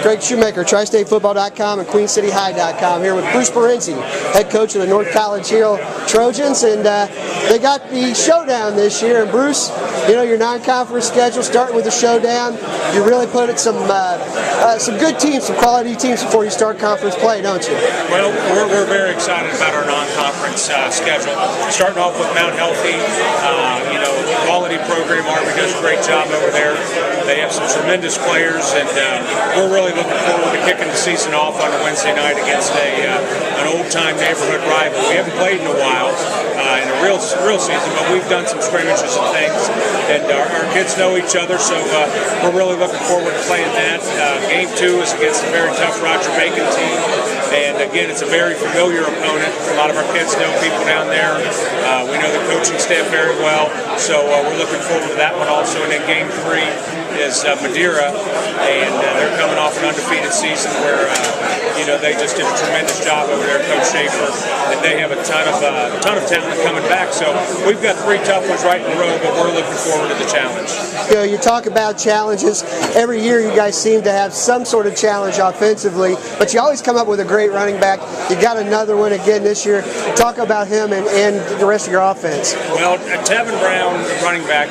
Greg Shoemaker, tristatefootball.com and queencityhigh.com, here with Bruce Baarendse, head coach of the North College Hill Trojans, and they got the showdown this year. And Bruce, you know, your non-conference schedule, starting with the showdown, you really put it some good teams, some quality teams before you start conference play, don't you? Well, we're very excited about our non-conference schedule. Starting off with Mount Healthy, you know, quality program. Arby does a great job over there. They have some tremendous players, and we're really looking forward to kicking the season off on a Wednesday night against an old-time neighborhood rival. We haven't played in a while, in a real season, but we've done some scrimmages and things, and our kids know each other, so we're really looking forward to playing that. Game 2 is against a very tough Roger Bacon team, and again, it's a very familiar opponent. A lot of our kids know people down there. We know the coaching staff very well, so we're looking forward to that one also. And then Game 3 is Madeira, and they're coming off an undefeated season where you know, they just did a tremendous job over there, Coach Schaefer, and they have a ton of talent coming back. So we've got 3 tough ones right in a row, but we're looking forward to the challenge. You know, you talk about challenges. Every year you guys seem to have some sort of challenge offensively, but you always come up with a great running back. You got another one again this year. Talk about him and the rest of your offense. Well, Tevin Brown, running back,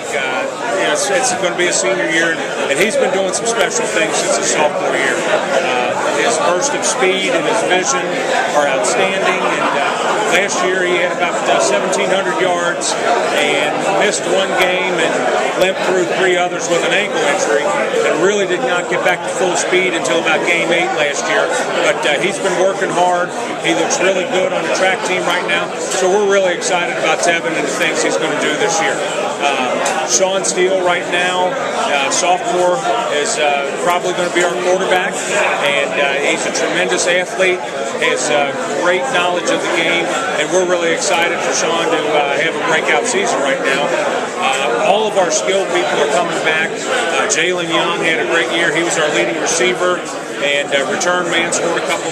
you know, it's going to be a senior year, and he's been doing some special things since his sophomore year. His burst of speed and his vision are outstanding, and last year he had about 1,700 yards and missed 1 game and limped through 3 others with an ankle injury, and really did not get back to full speed until about game 8 last year. But he's been working hard. He looks really good on the track team right now, so we're really excited about Tevin and the things he's going to do this year. Sean Steele right now, sophomore, is probably going to be our quarterback, and he's a tremendous athlete, has great knowledge of the game, and we're really excited for Sean to have a breakout season right now. All of our skilled people are coming back. Jalen Young had a great year. He was our leading receiver and return man, scored a couple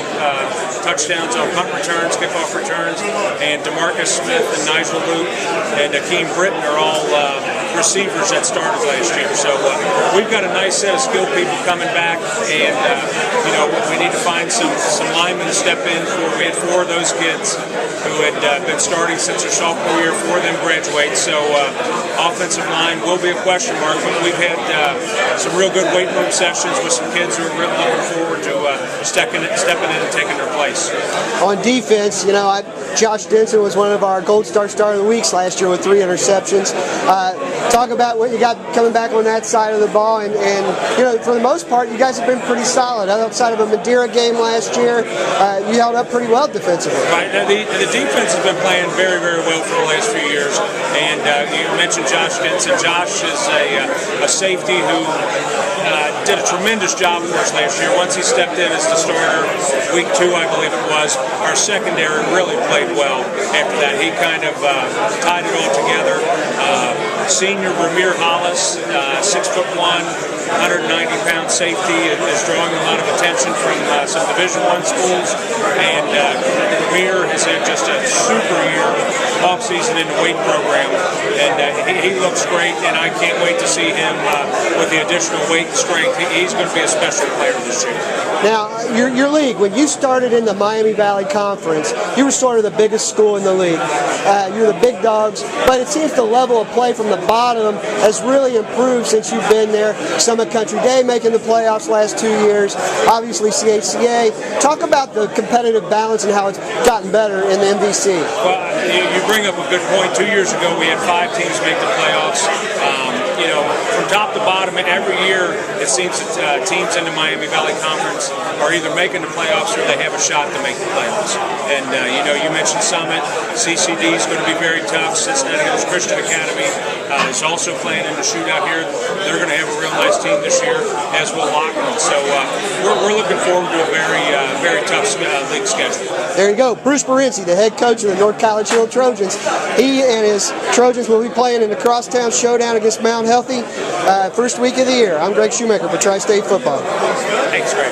touchdowns on punt returns, kickoff returns, and DeMarcus Smith and Nigel Luke and Akeem Britton are all receivers that started last year. So we've got a nice set of skilled people coming back, and you know, we need to find some linemen to step in for. We had 4 of those kids who had been starting since their sophomore year. 4 of them graduate, so offensive line will be a question mark, but we've had some real good weight room sessions with some kids who are really looking forward to stepping in and taking their place. On defense, you know, Josh Denson was one of our Gold Star of the Weeks last year with 3 interceptions. Talk about what you got coming back on that side of the ball, and you know, for the most part, you guys have been pretty solid. Outside of a Madeira game last year, you held up pretty well defensively. Right. The defense has been playing very, very well for the last few years, and you mentioned Josh Denson. Josh is a safety who did a tremendous job for us last year. Once he stepped in as the starter, week 2, I believe it was, our secondary really played well after that. He kind of tied it all together. Senior Ramir Hollis, 6'1", 190-pound safety, is drawing a lot of attention from some Division I schools, and Ramir has had just a super year off-season in the weight program, and he looks great, and I can't wait to see him with the additional weight and strength. He's going to be a special player this year. Now, your league, when you started in the Miami Valley Conference, you were sort of the biggest school in the league. You were the big dogs, but it seems the level of play from the bottom has really improved since you've been there. Summit Country Day making the playoffs last 2 years, obviously CHCA. Talk about the competitive balance and how it's gotten better in the MVC. Well, you bring up a good point. 2 years ago, we had 5 teams make the playoffs. You know, from top to bottom, and every year it seems that teams in the Miami Valley Conference are either making the playoffs or they have a shot to make the playoffs. And you know, you mentioned Summit. CCD is going to be very tough. Cincinnati Hills Christian Academy is also playing in the shootout here. They're going to have a real nice team this year, as will Lockman. So we're looking forward to a very tough league schedule. There you go, Bruce Baarendse, the head coach of the North College Hill Trojans. He and his Trojans will be playing in the Crosstown Showdown against Mount Healthy, first week of the year. I'm Greg Shoemaker for Tri-State Football. Thanks, Greg.